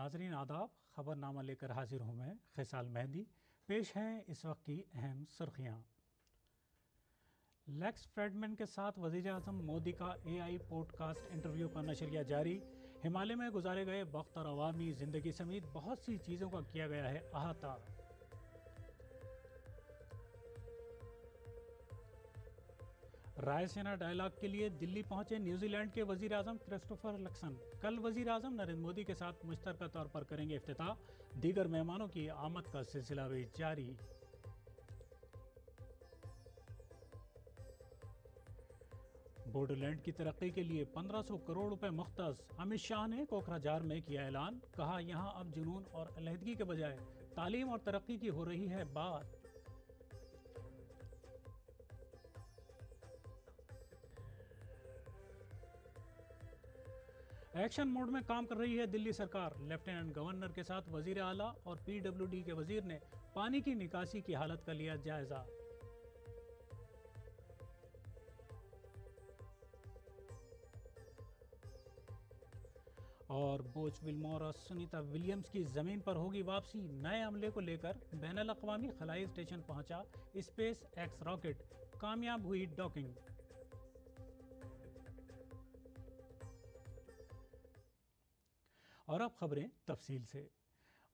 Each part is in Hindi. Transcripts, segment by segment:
नाजरीन आदाब, ख़बरनामा लेकर हाजिर हूँ मैं खैसाल मेहंदी। पेश हैं इस वक्त की अहम सुर्खियाँ। लेक्स फ्रेडमैन के साथ वज़ीर आज़म मोदी का AI पॉडकास्ट इंटरव्यू का नशरिया जारी। हिमालय में गुजारे गए वक्त और अवामी ज़िंदगी समेत बहुत सी चीज़ों का किया गया है अहाता। रायसीना डायलॉग के लिए दिल्ली पहुंचे न्यूजीलैंड के वजीर आजम क्रिस्टोफर लक्सन। कल वजीर आजम नरेंद्र मोदी के साथ मुश्तरका तौर पर करेंगे इफ्तिताह। दीगर मेहमानों की आमद का सिलसिला भी जारी। बोडोलैंड की तरक्की के लिए 1500 करोड़ रुपए मुख्तस। अमित शाह ने कोकराझार में किया ऐलान। कहा, यहां अब जुनून और अलहदगी के बजाय तालीम और तरक्की की हो रही है बात। एक्शन मोड में काम कर रही है दिल्ली सरकार। लेफ्टिनेंट गवर्नर के साथ वजीर आला और PWD के वजीर ने पानी की निकासी की हालत का लिया जायजा। और बोच विल्मोर और सुनीता विलियम्स की जमीन पर होगी वापसी। नए हमले को लेकर बैनुल अक़वामी खलाई स्टेशन पहुंचा स्पेस एक्स रॉकेट। कामयाब हुई डॉकिंग। और अब खबरें तफसील से।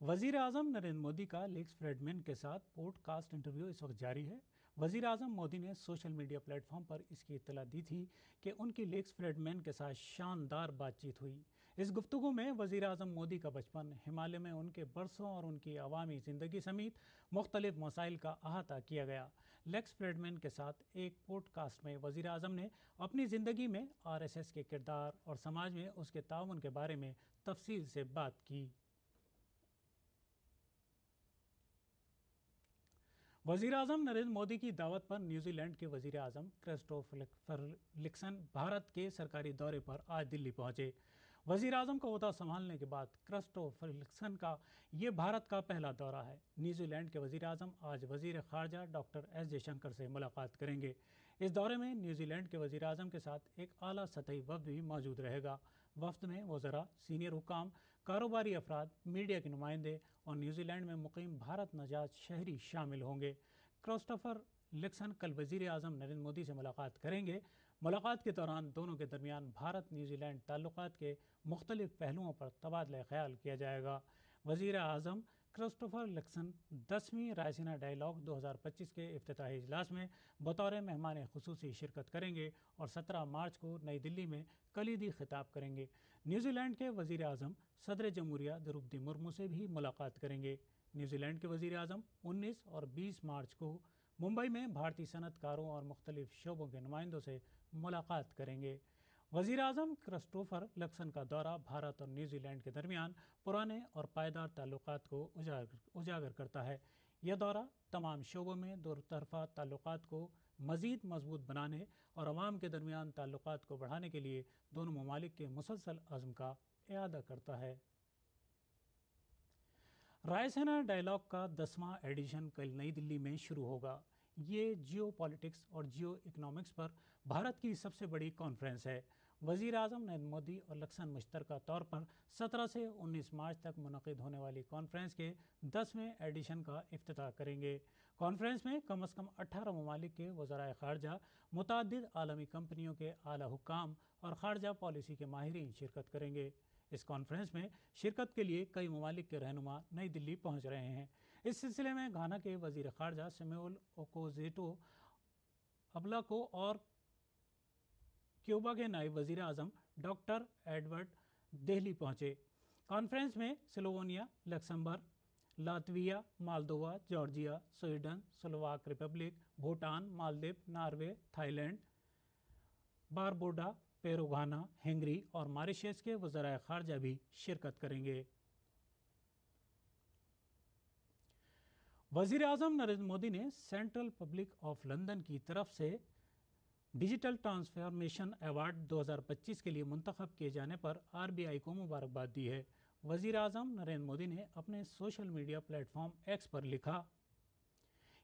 वज़ीर आज़म नरेंद्र मोदी का लेक्स फ्रेडमैन के साथ पॉडकास्ट इंटरव्यू इस वक्त जारी है। वज़ीर आज़म मोदी ने सोशल मीडिया प्लेटफॉर्म पर इसकी इत्तला दी थी कि उनकी लेक्स फ्रेडमैन के साथ शानदार बातचीत हुई। इस गुफ्तगू में वज़ीर आज़म मोदी का बचपन, हिमालय में उनके बरसों और उनकी अवामी ज़िंदगी समेत मुख्तलिफ मसाइल का अहाता किया गया। लेक्स फ्रेडमैन के साथ एक पॉडकास्ट में वज़ीर आज़म ने अपनी ज़िंदगी में RSS के किरदार और समाज में उसके ताउन के बारे में तफसील से बात की। वज़ीर आज़म नरेंद्र मोदी की दावत पर न्यूजीलैंड के वज़ीर आज़म क्रिस्टोफर लक्सन भारत के सरकारी दौरे पर आज दिल्ली पहुंचे। वज़ीर आज़म का ओहदा संभालने के बाद क्रिस्टोफर लक्सन का ये भारत का पहला दौरा है। न्यूजीलैंड के वज़ीर आज़म आज वज़ीर ख़ारजा डॉक्टर S जयशंकर से मुलाकात करेंगे। इस दौरे में न्यूजीलैंड के वज़ीर आज़म के साथ एक आला सतही वफ़द भी मौजूद रहेगा। वफ़द में वज़रा, सीनियर हुकाम, कारोबारी अफराद, मीडिया के नुमाइंदे और न्यूजीलैंड में मुकीम भारत नजात शहरी शामिल होंगे। क्रिस्टोफर लक्सन कल वज़ीर आज़म नरेंद्र मोदी से मुलाकात करेंगे। मुलाकात के दौरान दोनों के दरमियान भारत न्यूजीलैंड ताल्लुकात के मुख्तलिफ पहलुओं पर तबादला ख्याल किया जाएगा। वज़ीर आज़म क्रिस्टोफर लक्सन 10वीं रायसीना डायलॉग 2025 के इफ्तिताही इजलास में बतौर मेहमान खुसूसी शिरकत करेंगे और 17 मार्च को नई दिल्ली में कलीदी खिताब करेंगे। न्यूजीलैंड के वज़ीर आज़म सदर जमहूरिया द्रौपदी मुर्मू से भी मुलाकात करेंगे। न्यूजीलैंड के वज़ीर आज़म 19 और 20 मार्च को मुंबई में भारतीय सनतकारों और मुख्तलिफ शोबों के नुमाइंदों से मुलाकात करेंगे। वज़ीर आज़म क्रिस्टोफर लक्सन का दौरा भारत और न्यूजीलैंड के दरमियान पुराने और पायदार ताल्लुकात को उजागर करता है। यह दौरा तमाम शोबों में दो तरफ़ा ताल्लुकात को मज़ीद मजबूत बनाने और अवाम के दरमियान ताल्लुकात को बढ़ाने के लिए दोनों ममालिक के मुसलसल अज़्म का इआदा करता है। रायसीना डायलॉग का 10वां एडिशन कल नई दिल्ली में शुरू होगा। ये जियो पॉलिटिक्स और जियो इकनॉमिक्स पर भारत की सबसे बड़ी कॉन्फ्रेंस है। वज़ीर आज़म नरेंद्र मोदी और लक्सन मुश्तरका तौर पर 17 से 19 मार्च तक मुनक़िद होने वाली कॉन्फ्रेंस के 10वें एडिशन का इफ्तिताह करेंगे। कॉन्फ्रेंस में कम अज़ कम 18 ममालिक के वज़राए ख़ारजा, मुतअद्दिद आलमी कंपनियों के आला हुक्काम और ख़ारजा पॉलिसी के माहिरीन शिरकत करेंगे। इस कॉन्फ्रेंस में शिरकत के लिए कई ममालिक के रहनुमा नई दिल्ली पहुंच रहे हैं। इस सिलसिले में घाना के वज़ीर ख़ारजा सैमुअल ओकोजेटो अबलाको और क्यूबा के नायब वज़ीर आज़म डॉक्टर एडवर्ड दिल्ली पहुंचे। कॉन्फ्रेंस में Slovenia, Luxembourg, Latvia, Moldova, Georgia, Sweden, Slovak Republic, Bhutan, Maldives, Norway, Thailand, Barbuda, Peru, Ghana, Hungary और मॉरिशस के वज़राए ख़ारजा भी शिरकत करेंगे। वज़ीर आज़म नरेंद्र मोदी ने सेंट्रल पब्लिक ऑफ लंदन की तरफ से डिजिटल ट्रांसफॉर्मेशन अवार्ड 2025 के लिए मुंतखब किए जाने पर RBI को मुबारकबाद दी है। वज़ीर आज़म नरेंद्र मोदी ने अपने सोशल मीडिया प्लेटफॉर्म X पर लिखा,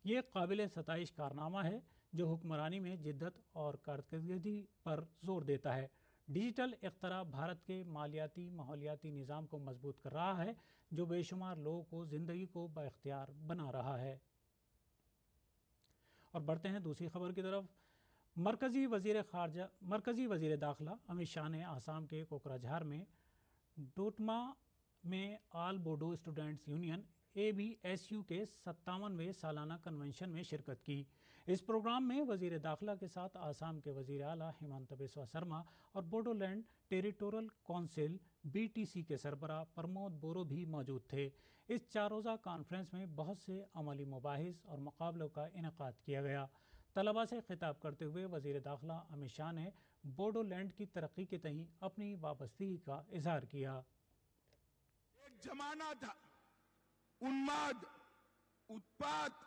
ये काबिल सताइश कारनामा है जो हुक्मरानी में जिद्दत और कारकर्दगी पर जोर देता है। डिजिटल इख्तरा भारत के मालियाती माहौलियाती निज़ाम को मजबूत कर रहा है, जो बेशुमार लोगों को ज़िंदगी को बाइख्तियार बना रहा है। और बढ़ते हैं दूसरी खबर की तरफ। मरकज़ी वज़ीर दाखिला अमित शाह ने आसाम के कोकराझार में डोटमा में all Bodo students union ABSU के 57वें सालाना कन्वेंशन में शिरकत की। इस प्रोग्राम में वज़ीर दाखिला के साथ आसाम के वज़ीर आला हिमंता बिस्वा शर्मा और बोडोलैंड टेरिटोरियल काउंसिल BTC के सरबराह प्रमोद बोरो भी मौजूद थे। इस 4 रोज़ा कॉन्फ्रेंस में बहुत से अमली मुबाहिस और मुकाबलों का इनेकाद किया गया। तलबा से खिताब करते हुए वज़ीर दाखिला अमित शाह ने बोडोलैंड की तरक्की के तहत अपनी वाबस्तगी का इजहार किया। एक जमाना था, उन्माद, उत्पात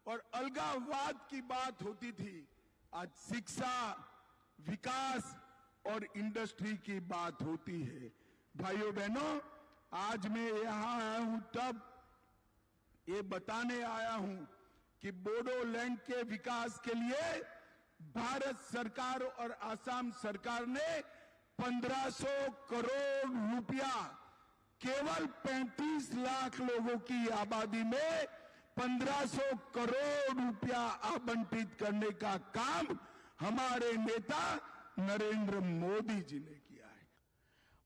और अलगाववाद की बात होती थी। आज शिक्षा, विकास और इंडस्ट्री की बात होती है। भाइयों बहनों, आज मैं यहां आया हूं तब ये बताने आया हूं कि बोडोलैंड के विकास के लिए भारत सरकार और आसाम सरकार ने 1500 करोड़ रुपया केवल 35 लाख लोगों की आबादी में 1500 करोड़ रुपया आवंटित करने का काम हमारे नेता नरेंद्र मोदी जी ने किया है।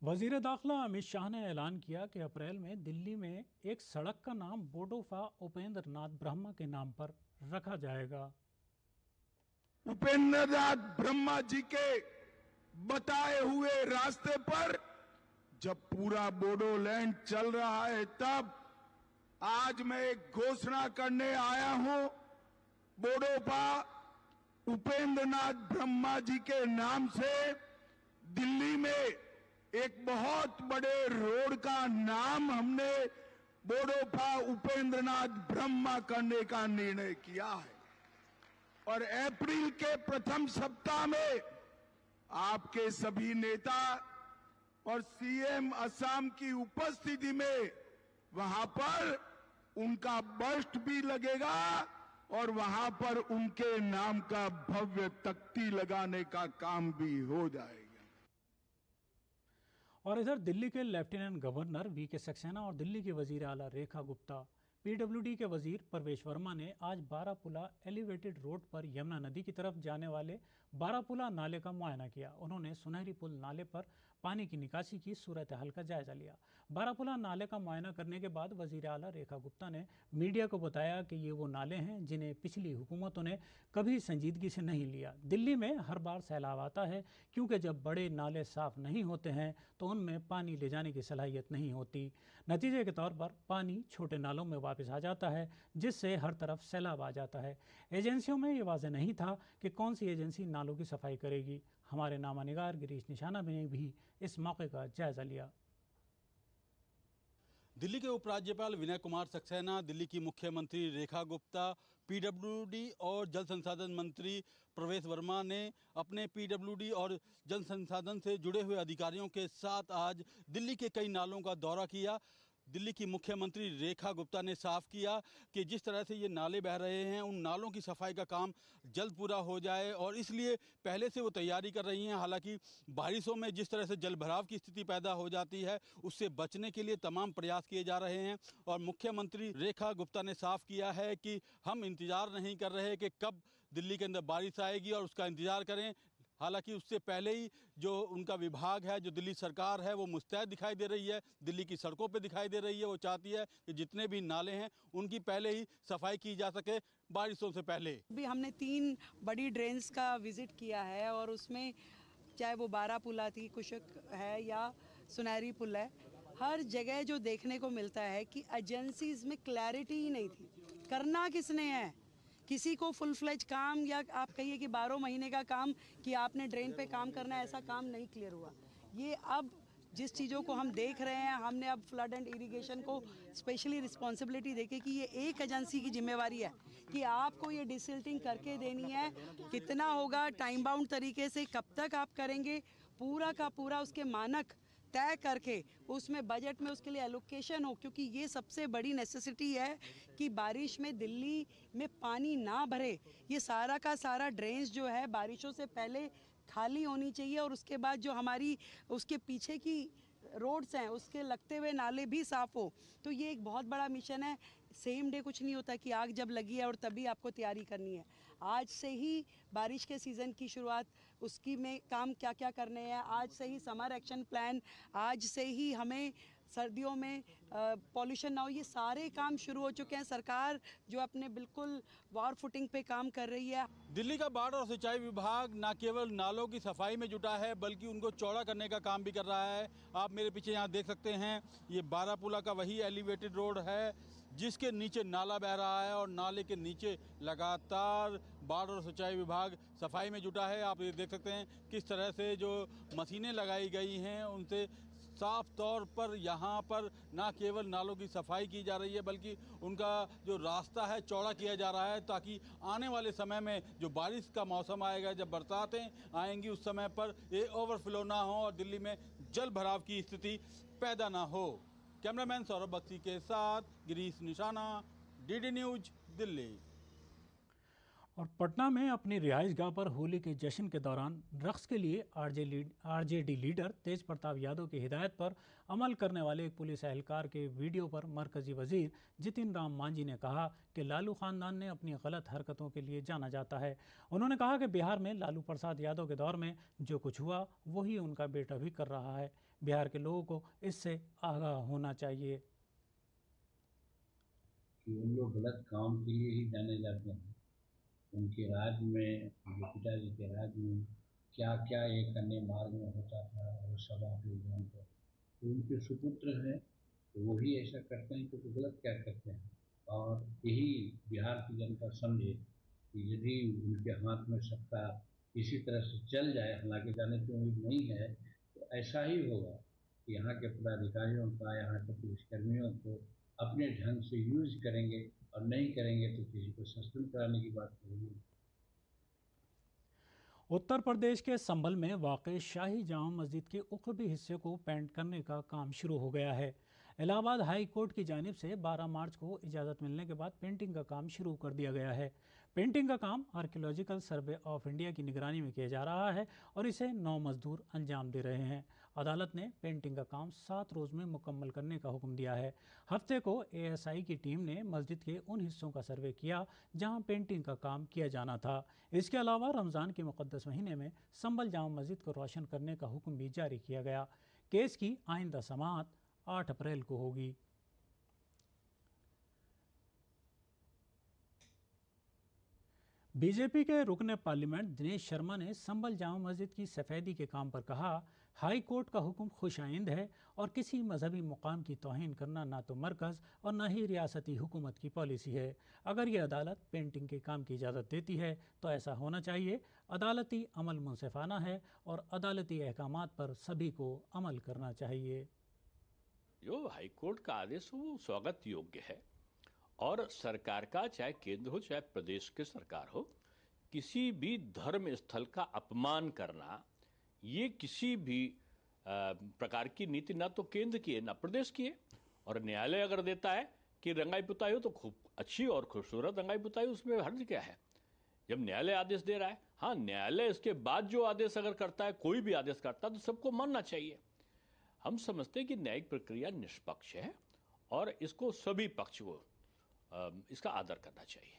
वज़ीर दाखिला अमित शाह ने ऐलान किया कि अप्रैल में दिल्ली में एक सड़क का नाम बोडोफा उपेंद्र नाथ ब्रह्मा के नाम पर रखा जाएगा। उपेंद्र नाथ ब्रह्मा जी के बताए हुए रास्ते पर जब पूरा बोडोलैंड चल रहा है, तब आज मैं एक घोषणा करने आया हूं। बोडोफा उपेंद्र नाथ ब्रह्मा जी के नाम से दिल्ली में एक बहुत बड़े रोड का नाम हमने बोडोफा उपेंद्र नाथ ब्रह्मा करने का निर्णय किया है। और अप्रैल के प्रथम सप्ताह में आपके सभी नेता और CM असम की उपस्थिति में वहां पर उनका बस्ट भी लगेगा और वहां पर उनके नाम का भव्य तख्ती लगाने का काम भी हो जाएगा। और इधर दिल्ली के लेफ्टिनेंट गवर्नर VK सक्सेना और दिल्ली की वज़ीर आला रेखा गुप्ता, PWD के वज़ीर परवेश वर्मा ने आज बारापुला एलिवेटेड रोड पर यमुना नदी की तरफ जाने वाले बारापुला नाले का मुआयना किया। उन्होंने सुनहरी पुल नाले पर पानी की निकासी की सूरत हाल का जायजा लिया। बारापुला नाले का मुआयना करने के बाद वज़ीर आला रेखा गुप्ता ने मीडिया को बताया कि ये वो नाले हैं जिन्हें पिछली हुकूमतों ने कभी संजीदगी से नहीं लिया। दिल्ली में हर बार सैलाब आता है, क्योंकि जब बड़े नाले साफ नहीं होते हैं तो उनमें पानी ले जाने की सलाहियत नहीं होती। नतीजे के तौर पर पानी छोटे नालों में वापस आ जाता है, जिससे हर तरफ सैलाब आ जाता है। एजेंसियों में ये वाज़ेह नहीं था कि कौन सी एजेंसी नालों की सफाई करेगी। हमारे नामानिगार गिरीश निशाना ने भी इस मौके का जायजा लिया। दिल्ली के उपराज्यपाल विनय कुमार सक्सेना, दिल्ली की मुख्यमंत्री रेखा गुप्ता, PWD और जल संसाधन मंत्री प्रवेश वर्मा ने अपने PWD और जल संसाधन से जुड़े हुए अधिकारियों के साथ आज दिल्ली के कई नालों का दौरा किया। दिल्ली की मुख्यमंत्री रेखा गुप्ता ने साफ किया कि जिस तरह से ये नाले बह रहे हैं, उन नालों की सफाई का काम जल्द पूरा हो जाए और इसलिए पहले से वो तैयारी कर रही हैं। हालांकि बारिशों में जिस तरह से जल भराव की स्थिति पैदा हो जाती है, उससे बचने के लिए तमाम प्रयास किए जा रहे हैं। और मुख्यमंत्री रेखा गुप्ता ने साफ किया है कि हम इंतजार नहीं कर रहे कि कब दिल्ली के अंदर बारिश आएगी और उसका इंतजार करें। हालांकि उससे पहले ही जो उनका विभाग है, जो दिल्ली सरकार है, वो मुस्तैद दिखाई दे रही है, दिल्ली की सड़कों पे दिखाई दे रही है। वो चाहती है कि जितने भी नाले हैं उनकी पहले ही सफाई की जा सके बारिशों से पहले। अभी हमने 3 बड़ी ड्रेन्स का विजिट किया है और उसमें चाहे वो बारापुला थी, कुशक है या सुनहरी पुल है, हर जगह जो देखने को मिलता है कि एजेंसीज में क्लैरिटी ही नहीं थी। करना किसने है? किसी को फुल फ्लेज काम या आप कहिए कि 12 महीने का काम कि आपने ड्रेन पे काम करना है, ऐसा काम नहीं क्लियर हुआ। ये अब जिस चीज़ों को हम देख रहे हैं, हमने अब फ्लड एंड इरिगेशन को स्पेशली रिस्पॉन्सिबिलिटी देके कि ये एक एजेंसी की जिम्मेवारी है कि आपको ये डिसिल्टिंग करके देनी है। कितना होगा, टाइम बाउंड तरीके से कब तक आप करेंगे, पूरा का पूरा उसके मानक तय करके उसमें बजट में उसके लिए एलोकेशन हो, क्योंकि ये सबसे बड़ी नेसेसिटी है कि बारिश में दिल्ली में पानी ना भरे। ये सारा का सारा ड्रेन्स जो है बारिशों से पहले खाली होनी चाहिए और उसके बाद जो हमारी उसके पीछे की रोड्स हैं उसके लगते हुए नाले भी साफ़ हो। तो ये एक बहुत बड़ा मिशन है। सेम डे कुछ नहीं होता कि आग जब लगी है और तभी आपको तैयारी करनी है। आज से ही बारिश के सीज़न की शुरुआत, उसकी में काम क्या क्या करने हैं, आज से ही समर एक्शन प्लान, आज से ही हमें सर्दियों में पॉल्यूशन ना हो, ये सारे काम शुरू हो चुके हैं। सरकार जो अपने बिल्कुल वॉर फुटिंग पे काम कर रही है। दिल्ली का बाढ़ और सिंचाई विभाग न केवल नालों की सफाई में जुटा है बल्कि उनको चौड़ा करने का काम भी कर रहा है। आप मेरे पीछे यहाँ देख सकते हैं, ये बारापुला का वही एलिवेटेड रोड है जिसके नीचे नाला बह रहा है और नाले के नीचे लगातार बाढ़ और सिंचाई विभाग सफाई में जुटा है। आप ये देख सकते हैं किस तरह से जो मशीनें लगाई गई हैं उनसे साफ तौर पर यहाँ पर ना केवल नालों की सफाई की जा रही है बल्कि उनका जो रास्ता है चौड़ा किया जा रहा है ताकि आने वाले समय में जो बारिश का मौसम आएगा, जब बरसातें आएंगी, उस समय पर ये ओवरफ्लो ना हो और दिल्ली में जल भराव की स्थिति पैदा ना हो। कैमरामैन सौरभ बख्शी के साथ गिरीश निशाना, डीडी न्यूज, दिल्ली। और पटना में अपनी रिहाइशगाह पर होली के जश्न के दौरान रक्स के लिए आरजेडी लीडर तेज प्रताप यादव की हिदायत पर अमल करने वाले एक पुलिस एहलकार के वीडियो पर मरकजी वजीर जितिन राम मांझी ने कहा कि लालू खानदान ने अपनी गलत हरकतों के लिए जाना जाता है। उन्होंने कहा कि बिहार में लालू प्रसाद यादव के दौर में जो कुछ हुआ वही उनका बेटा भी कर रहा है। बिहार के लोगों को इससे आगाह होना चाहिए कि उन लोग गलत काम के लिए ही जाने जाते हैं। उनके राज में, उनके पिताजी के राज में क्या क्या एक अन्य मार्ग में होता था वो सब आप लोग जानते हैं। तो उनके सुपुत्र हैं तो वही ऐसा करते हैं तो गलत क्या करते हैं। और यही बिहार की जनता समझे कि यदि उनके हाथ में सत्ता इसी तरह से चल जाए, हालांकि जाने की उम्मीद नहीं है, तो ऐसा ही होगा कि यहाँ के पदाधिकारियों का, यहाँ के पुलिसकर्मियों को अपने ढंग से यूज करेंगे और नहीं करेंगे तो किसी को सस्पेंड कराने की बात करेंगे। उत्तर प्रदेश के संभल में वाक़ शाही जामा मस्जिद के उखबी हिस्से को पेंट करने का काम शुरू हो गया है। इलाहाबाद हाई कोर्ट की जानिब से 12 मार्च को इजाज़त मिलने के बाद पेंटिंग का काम शुरू कर दिया गया है। पेंटिंग का काम आर्कियोलॉजिकल सर्वे ऑफ इंडिया की निगरानी में किया जा रहा है और इसे 9 मजदूर अंजाम दे रहे हैं। अदालत ने पेंटिंग का काम 7 रोज़ में मुकम्मल करने का हुक्म दिया है। हफ्ते को एएसआई की टीम ने मस्जिद के उन हिस्सों का सर्वे किया जहां पेंटिंग का काम किया जाना था। इसके अलावा रमज़ान के मुक़द्दस महीने में संभल जामा मस्जिद को रोशन करने का हुक्म भी जारी किया गया। केस की आइंदा समाअत 8 अप्रैल को होगी। बीजेपी के रुकने पार्लियामेंट दिनेश शर्मा ने संभल जामा मस्जिद की सफ़ेदी के काम पर कहा, हाई कोर्ट का हुक्म खुशाइंद है और किसी मजहबी मुकाम की तौहीन करना ना तो मरकज़ और न ही रियासती हुकूमत की पॉलिसी है। अगर ये अदालत पेंटिंग के काम की इजाज़त देती है तो ऐसा होना चाहिए। अदालती अमल मुनसिफाना है और अदालती अहकामात पर सभी को अमल करना चाहिए। जो हाई कोर्ट का आदेश हो वो स्वागत योग्य है और सरकार का, चाहे केंद्र हो चाहे प्रदेश की सरकार हो, किसी भी धर्म स्थल का अपमान करना ये किसी भी प्रकार की नीति ना तो केंद्र की है ना प्रदेश की है। और न्यायालय अगर देता है कि रंगाई पुताई हो तो खूब अच्छी और खूबसूरत रंगाई पुताई, उसमें हर्ज क्या है। जब न्यायालय आदेश दे रहा है, हाँ न्यायालय इसके बाद जो आदेश अगर करता है, कोई भी आदेश करता है तो सबको मानना चाहिए। हम समझते हैं कि न्यायिक प्रक्रिया निष्पक्ष है और इसको सभी पक्ष को इसका आदर करना चाहिए।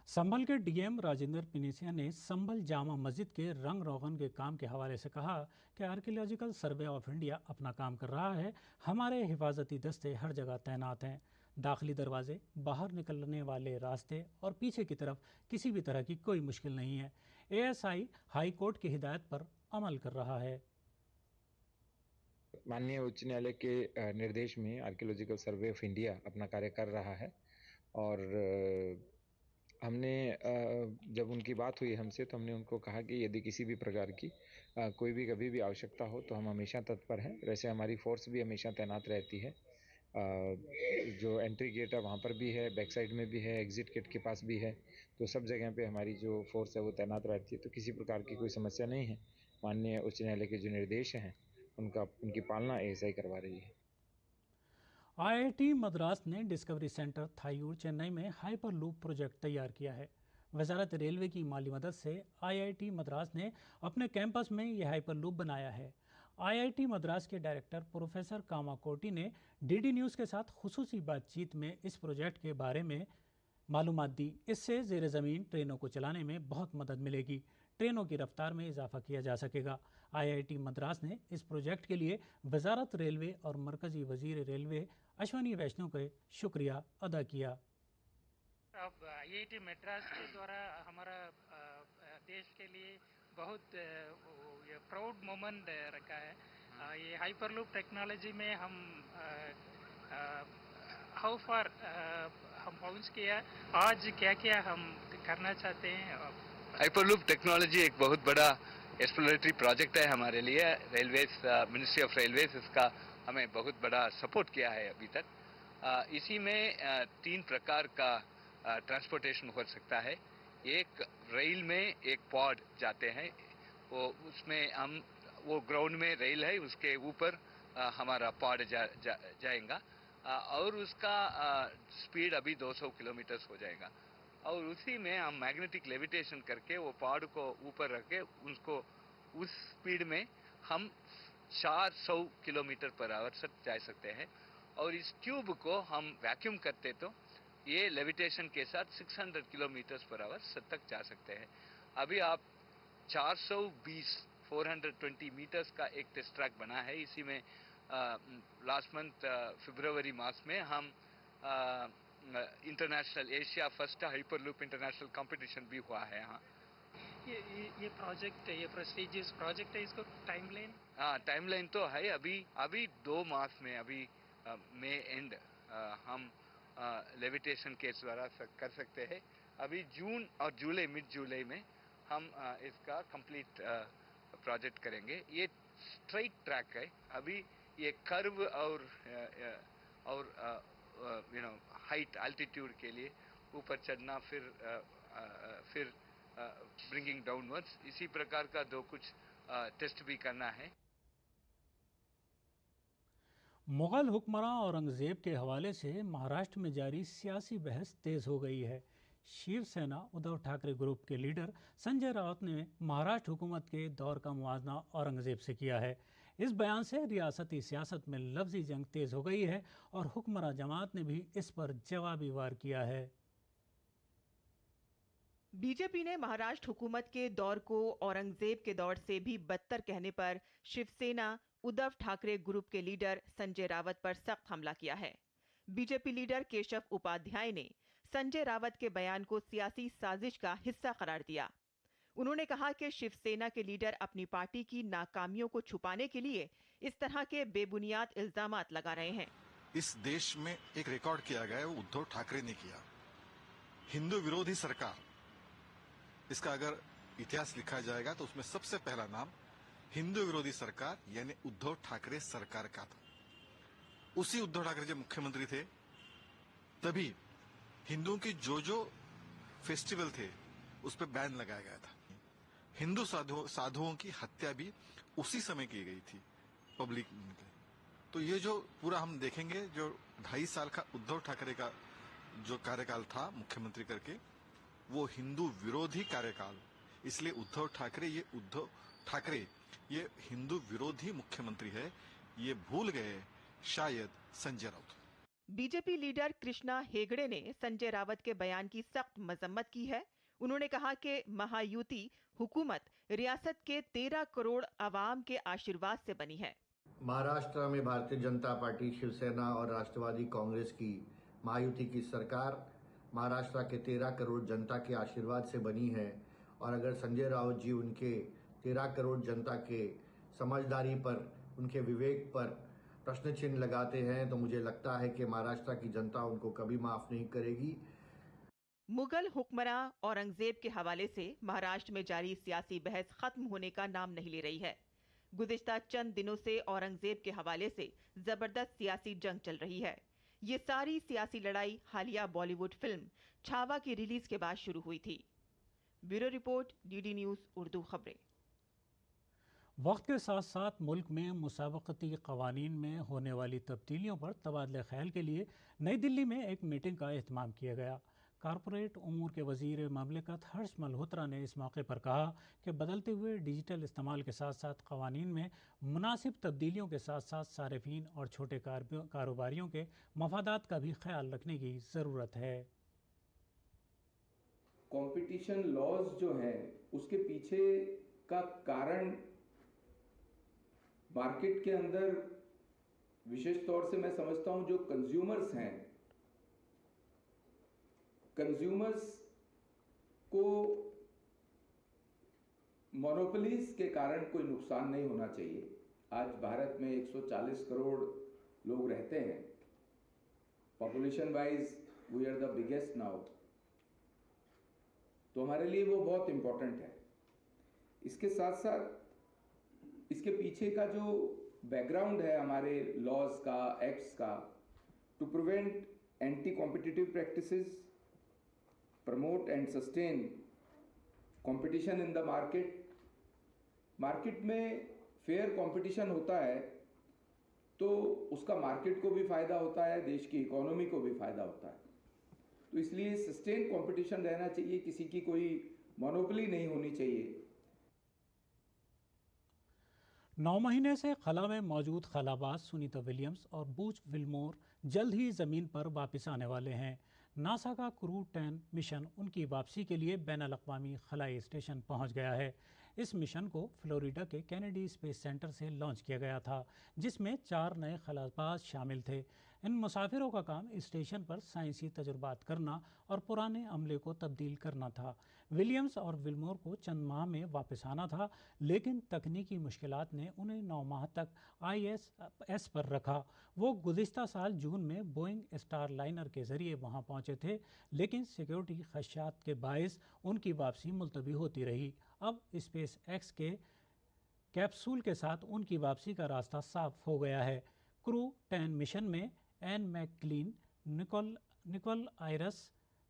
संभल के डीएम राजेंद्र पिनेसिया ने संभल जामा मस्जिद के रंग रोगन के काम के हवाले से कहा कि आर्कियोलॉजिकल सर्वे ऑफ इंडिया अपना काम कर रहा है। हमारे हिफाजती दस्ते हर जगह तैनात हैं। दाखिली दरवाजे, बाहर निकलने वाले रास्ते और पीछे की तरफ किसी भी तरह की कोई मुश्किल नहीं है। एएसआई हाई कोर्ट की हिदायत पर अमल कर रहा है। माननीय उच्च न्यायालय के निर्देश में आर्कियोलॉजिकल सर्वे ऑफ इंडिया अपना कार्य कर रहा है और हमने जब उनकी बात हुई हमसे तो हमने उनको कहा कि यदि किसी भी प्रकार की कोई भी कभी भी आवश्यकता हो तो हम हमेशा तत्पर हैं। वैसे हमारी फोर्स भी हमेशा तैनात रहती है। जो एंट्री गेट है वहाँ पर भी है, बैक साइड में भी है, एग्जिट गेट के पास भी है, तो सब जगह पे हमारी जो फोर्स है वो तैनात रहती है। तो किसी प्रकार की कोई समस्या नहीं है। माननीय उच्च न्यायालय के जो निर्देश हैं उनकी पालना एएसआई करवा रही है। आईआईटी मद्रास ने डिस्कवरी सेंटर थायूर चेन्नई में हाइपर लूप प्रोजेक्ट तैयार किया है। वजारत रेलवे की माली मदद से IIT मद्रास ने अपने कैंपस में यह हाइपरलूप बनाया है। IIT मद्रास के डायरेक्टर प्रोफेसर कामाकोटी ने DD न्यूज़ के साथ खुसूसी बातचीत में इस प्रोजेक्ट के बारे में मालूमात दी। इससे ज़ेर ज़मीन ट्रेनों को चलाने में बहुत मदद मिलेगी। ट्रेनों की रफ्तार में इजाफा किया जा सकेगा। IIT मद्रास ने इस प्रोजेक्ट के लिए वजारत रेलवे और मरकज़ी वज़ीर रेलवे अश्वनी वैष्णव का शुक्रिया अदा किया। अब IIT मद्रास के द्वारा हमारा देश के लिए बहुत ये प्राउड मोमेंट रखा है। ये हाइपरलूप टेक्नोलॉजी में हम हाउ फार हम पहुंच किया, आज क्या क्या हम करना चाहते हैं। हाइपरलूप टेक्नोलॉजी एक बहुत बड़ा एक्सप्लोरेटरी प्रोजेक्ट है हमारे लिए। रेलवेज, मिनिस्ट्री ऑफ रेलवेज इसका हमें बहुत बड़ा सपोर्ट किया है अभी तक। इसी में 3 प्रकार का ट्रांसपोर्टेशन हो सकता है। एक रेल में एक पॉड जाते हैं, वो उसमें हम वो ग्राउंड में रेल है, उसके ऊपर हमारा पॉड जाएगा और उसका स्पीड अभी 200 किलोमीटर हो जाएगा। और उसी में हम मैग्नेटिक लेविटेशन करके वो पॉड को ऊपर रख के उसको उस स्पीड में हम 400 किलोमीटर पर आवर से जा सकते हैं। और इस ट्यूब को हम वैक्यूम करते तो ये लेविटेशन के साथ 600 किलोमीटर पर आवर तक जा सकते हैं। अभी आप 420 मीटर्स का एक टेस्ट ट्रैक बना है। इसी में लास्ट मंथ फरवरी मास में हम international Asia first hyperloop international competition भी हुआ है यहाँ। ये प्रोजेक्ट, ये प्रेस्टिजियस प्रोजेक्ट है, इसको टाइमलाइन? हाँ, टाइमलाइन तो है। अभी 2 मास में, अभी मई एंड हम लेविटेशन के द्वारा कर सकते हैं। अभी जून और जुलाई, मिड जुलाई में हम इसका कंप्लीट प्रोजेक्ट करेंगे। ये स्ट्रेट ट्रैक है। अभी ये कर्व और हाइट एल्टीट्यूड के लिए ऊपर चढ़ना, फिर ब्रिंगिंग डाउनवर्ड्स, इसी प्रकार का 2 कुछ टेस्ट भी करना है। मुग़ल हुक्मरान औरंगज़ेब के हवाले से महाराष्ट्र में जारी सियासी बहस तेज़ हो गई है। शिवसेना उद्धव ठाकरे ग्रुप के लीडर संजय राउत ने महाराष्ट्र हुकूमत के दौर का मुआवजा औरंगज़ेब से किया है। इस बयान से रियासती सियासत में लफ्ज़ी जंग तेज़ हो गई है और हुक्मरान जमात ने भी इस पर जवाबी वार किया है। बीजेपी ने महाराष्ट्र हुकूमत के दौर को औरंगज़ेब के दौर से भी बदतर कहने पर शिवसेना उद्धव ठाकरे ग्रुप के लीडर संजय रावत पर सख्त हमला किया है। बीजेपी लीडर केशव उपाध्याय ने संजय रावत के बयान को सियासी साजिश का हिस्सा करार दिया। उन्होंने कहा कि शिवसेना के लीडर अपनी पार्टी की नाकामियों को छुपाने के लिए इस तरह के बेबुनियाद इल्जामात लगा रहे हैं। इस देश में एक रिकॉर्ड किया गया है, वो उद्धव ठाकरे ने किया। हिंदू विरोधी सरकार, इसका अगर इतिहास लिखा जाएगा तो उसमें सबसे पहला नाम हिंदू विरोधी सरकार यानी उद्धव ठाकरे सरकार का था। उसी उद्धव ठाकरे जब मुख्यमंत्री थे तभी हिंदुओं की जो फेस्टिवल थे उस पर बैन लगाया गया था। हिंदू साधुओं की हत्या भी उसी समय की गई थी पब्लिक में। तो ये जो पूरा हम देखेंगे, जो 2.5 साल का उद्धव ठाकरे का जो कार्यकाल था मुख्यमंत्री करके, वो हिंदू विरोधी कार्यकाल। इसलिए उद्धव ठाकरे ये हिंदू विरोधी मुख्यमंत्री है, ये भूल गए शायद संजय राउत। बीजेपी लीडर कृष्णा हेगड़े ने संजय रावत के बयान की सख्त मजम्मत की है। उन्होंने कहा कि महायुति हुकूमत रियासत के 13 करोड़ आवाम के आशीर्वाद से बनी है। महाराष्ट्र में भारतीय जनता पार्टी, शिवसेना और राष्ट्रवादी कांग्रेस की महायुति की सरकार महाराष्ट्र के 13 करोड़ जनता के आशीर्वाद से बनी है। और अगर संजय राउत जी उनके 13 करोड़ जनता के समझदारी पर, उनके विवेक पर प्रश्न चिन्ह लगाते हैं तो मुझे लगता है कि महाराष्ट्र की जनता उनको कभी माफ नहीं करेगी। मुगल हुक्मरान औरंगजेब के हवाले से महाराष्ट्र में जारी सियासी बहस खत्म होने का नाम नहीं ले रही है। गुज़िश्ता चंद दिनों से औरंगजेब के हवाले से जबरदस्त सियासी जंग चल रही है। ये सारी सियासी लड़ाई हालिया बॉलीवुड फिल्म छावा की रिलीज के बाद शुरू हुई थी। Bureau report, DD news Urdu खबरें। वक्त के साथ साथ मुल्क में मुसाबकती कवानीन में होने वाली तब्दीलियों पर तबादला ख्याल के लिए नई दिल्ली में एक मीटिंग का एहतमाम किया गया। कारपोरेट उमूर के वजीर ममलिकत हर्ष मल्होत्रा ने इस मौके पर कहा कि बदलते हुए डिजिटल इस्तेमाल के साथ साथ कवानीन में मुनासिब तब्दीलियों के साथ साथ सारिफीन और छोटे कारोबारियों के मफादात का भी ख्याल रखने की ज़रूरत है। कंपटीशन लॉज जो है उसके पीछे का कारण मार्केट के अंदर विशेष तौर से मैं समझता हूं जो कंज्यूमर्स हैं, कंज्यूमर्स को मोनोपोलीज के कारण कोई नुकसान नहीं होना चाहिए। आज भारत में 140 करोड़ लोग रहते हैं, population wise we are the biggest now, तो हमारे लिए वो बहुत इंपॉर्टेंट है। इसके साथ साथ इसके पीछे का जो बैकग्राउंड है हमारे लॉज का, एक्ट्स का, to prevent anti competitive practices, promote and sustain competition in the market. Market में फेयर कंपटीशन होता है तो उसका मार्केट को भी फायदा होता है, देश की इकोनॉमी को भी फायदा होता है। तो इसलिए सस्टेन कंपटीशन रहना चाहिए, किसी की कोई मोनोपोली नहीं होनी चाहिए। 9 महीने से खला में मौजूद खलाबाज सुनीता विलियम्स और बूच विल्मोर जल्द ही ज़मीन पर वापस आने वाले हैं। नासा का क्रू 10 मिशन उनकी वापसी के लिए बैनुल-अक़वामी खलाई स्टेशन पहुंच गया है। इस मिशन को फ्लोरिडा के कैनेडी स्पेस सेंटर से लॉन्च किया गया था, जिसमें 4 नए खलाबाज शामिल थे। इन मुसाफिरों का काम स्टेशन पर साइंसी तजुर्बात करना और पुराने अमले को तब्दील करना था। विलियम्स और विल्मोर को चंद माह में वापस आना था, लेकिन तकनीकी मुश्किलात ने उन्हें 9 माह तक ISS पर रखा। वो गुज़िश्ता साल जून में बोइंग स्टार लाइनर के ज़रिए वहां पहुंचे थे, लेकिन सिक्योरिटी खदशात के बायस उनकी वापसी मुलतवी होती रही। अब स्पेस एक्स के कैप्सूल के साथ उनकी वापसी का रास्ता साफ हो गया है। क्रू 10 मिशन में एन मैकक्लीन, निकोल आयरस,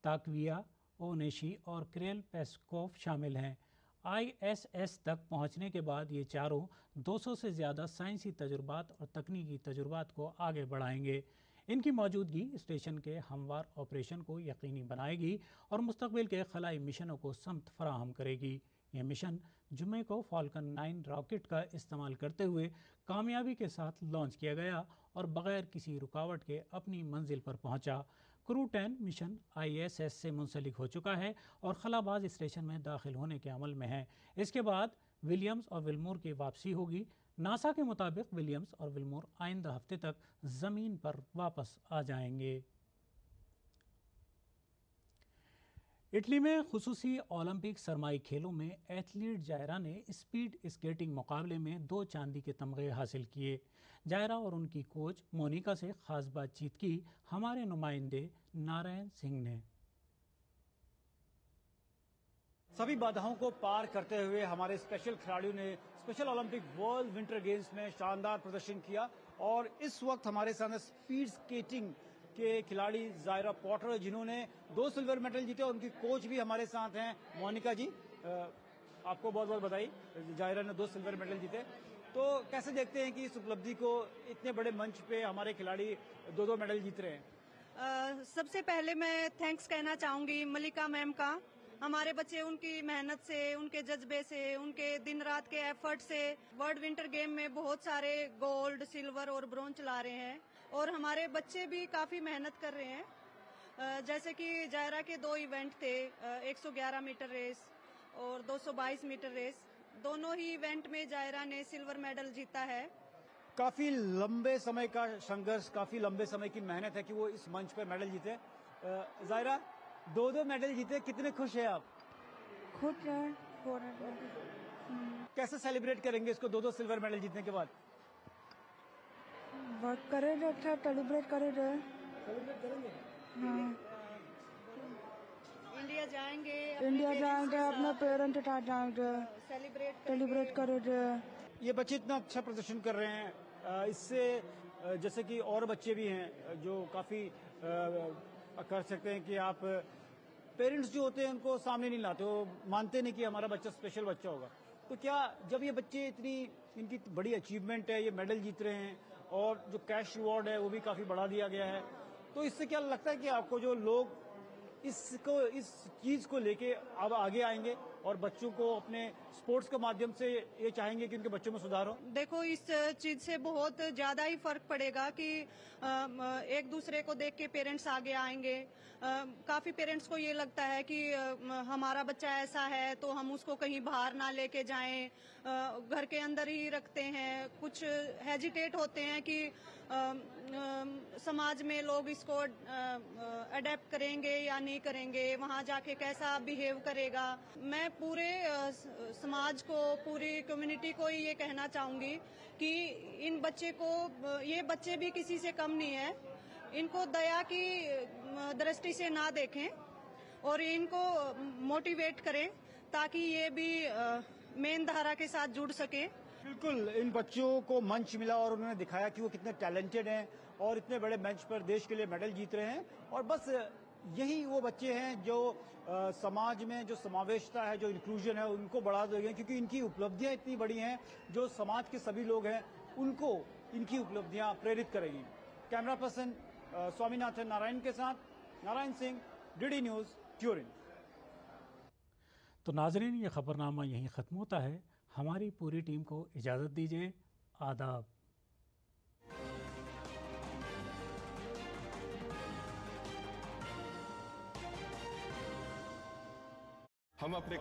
ताकविया ओनेशी और क्रेल पेस्कोव शामिल हैं। ISS तक पहुंचने के बाद ये चारों 200 से ज़्यादा साइंसी तजुर्बात और तकनीकी तजुर्बात को आगे बढ़ाएंगे। इनकी मौजूदगी स्टेशन के हमवार ऑपरेशन को यकीनी बनाएगी और मुस्तकबिल के खलाई मिशनों को समत फराहम करेगी। यह मिशन जुमे को फाल्कन 9 रॉकेट का इस्तेमाल करते हुए कामयाबी के साथ लॉन्च किया गया और बगैर किसी रुकावट के अपनी मंजिल पर पहुंचा। क्रू 10 मिशन ISS से मुंसलिक हो चुका है और खलाबाज स्टेशन में दाखिल होने के अमल में है। इसके बाद विलियम्स और विल्मोर की वापसी होगी। नासा के मुताबिक विलियम्स और विल्मोर आइंदा हफ्ते तक ज़मीन पर वापस आ जाएंगे। इटली में खुसूसी ओलंपिक सरमाई खेलों में एथलीट जायरा ने स्पीड स्केटिंग मुकाबले में 2 चांदी के तमगे हासिल किए। जायरा और उनकी कोच मोनिका से खास बातचीत की हमारे नुमाइंदे नारायण सिंह ने। सभी बाधाओं को पार करते हुए हमारे स्पेशल खिलाड़ियों ने special Olympic world winter games में शानदार प्रदर्शन किया और इस वक्त हमारे सामने स्पीड स्केटिंग के खिलाड़ी जायरा पॉटर, जिन्होंने 2 सिल्वर मेडल जीते, और उनकी कोच भी हमारे साथ हैं मोनिका जी। आपको बहुत बहुत बधाई, जायरा ने 2 सिल्वर मेडल जीते। तो कैसे देखते हैं कि इस उपलब्धि को, इतने बड़े मंच पे हमारे खिलाड़ी 2-2 मेडल जीत रहे हैं? सबसे पहले मैं थैंक्स कहना चाहूंगी मलिका मैम का। हमारे बच्चे उनकी मेहनत से, उनके जज्बे से, उनके दिन रात के एफर्ट से वर्ल्ड विंटर गेम में बहुत सारे गोल्ड, सिल्वर और ब्रोंज ला रहे हैं और हमारे बच्चे भी काफी मेहनत कर रहे हैं। जैसे कि जायरा के 2 इवेंट थे, 111 मीटर रेस और 222 मीटर रेस। दोनों ही इवेंट में जायरा ने सिल्वर मेडल जीता है। काफी लंबे समय का संघर्ष, काफी लंबे समय की मेहनत है कि वो इस मंच पर मेडल जीते। जायरा 2-2 मेडल जीते, कितने खुश हैं आप? खुश हैं। कैसे सेलिब्रेट करेंगे इसको 2-2 सिल्वर मेडल जीतने के बाद? वर्क करेंगे, अच्छा सेलिब्रेट करेंगे। हाँ। इंडिया जाएंगे, अपने पेरेंट्स के साथ जाएंगे, सेलिब्रेट करेंगे। ये बच्चे इतना अच्छा प्रदर्शन कर रहे हैं, इससे जैसे कि और बच्चे भी हैं जो काफी कर सकते हैं कि आप पेरेंट्स जो होते हैं उनको सामने नहीं लाते, वो मानते नहीं कि हमारा बच्चा स्पेशल बच्चा होगा। तो क्या जब ये बच्चे इनकी बड़ी अचीवमेंट है, ये मेडल जीत रहे हैं और जो कैश रिवॉर्ड है वो भी काफी बढ़ा दिया गया है, तो इससे क्या लगता है कि आपको जो लोग इस चीज़ को लेके अब आगे आएंगे और बच्चों को अपने स्पोर्ट्स के माध्यम से ये चाहेंगे कि उनके बच्चों में सुधार हो? देखो, इस चीज से बहुत ज्यादा ही फर्क पड़ेगा कि एक दूसरे को देख के पेरेंट्स आगे आएंगे। काफी पेरेंट्स को ये लगता है कि हमारा बच्चा ऐसा है तो हम उसको कहीं बाहर ना लेके जाएं, घर के अंदर ही रखते हैं। कुछ हेजिटेट होते हैं कि समाज में लोग इसको अडेप्ट करेंगे या नहीं करेंगे, वहाँ जाके कैसा बिहेव करेगा। मैं पूरे समाज को, पूरी कम्युनिटी को ये कहना चाहूंगी कि इन बच्चे को, ये बच्चे भी किसी से कम नहीं है, इनको दया की दृष्टि से ना देखें और इनको मोटिवेट करें ताकि ये भी मेन धारा के साथ जुड़ सके। बिल्कुल, इन बच्चों को मंच मिला और उन्होंने दिखाया कि वो कितने टैलेंटेड हैं और इतने बड़े मंच पर देश के लिए मेडल जीत रहे हैं। और बस यही वो बच्चे हैं जो समाज में जो समावेशता है, जो इंक्लूजन है, उनको बढ़ा देंगे, क्योंकि इनकी उपलब्धियां इतनी बड़ी हैं। जो समाज के सभी लोग हैं उनको इनकी उपलब्धियां प्रेरित करेगी। कैमरा पर्सन स्वामीनाथन नारायण के साथ Narayan Singh, DD news, Turin. तो नाजरीन, ये खबरनामा यहीं ख़त्म होता है। हमारी पूरी टीम को इजाज़त दीजिए। आदाब। हम अपने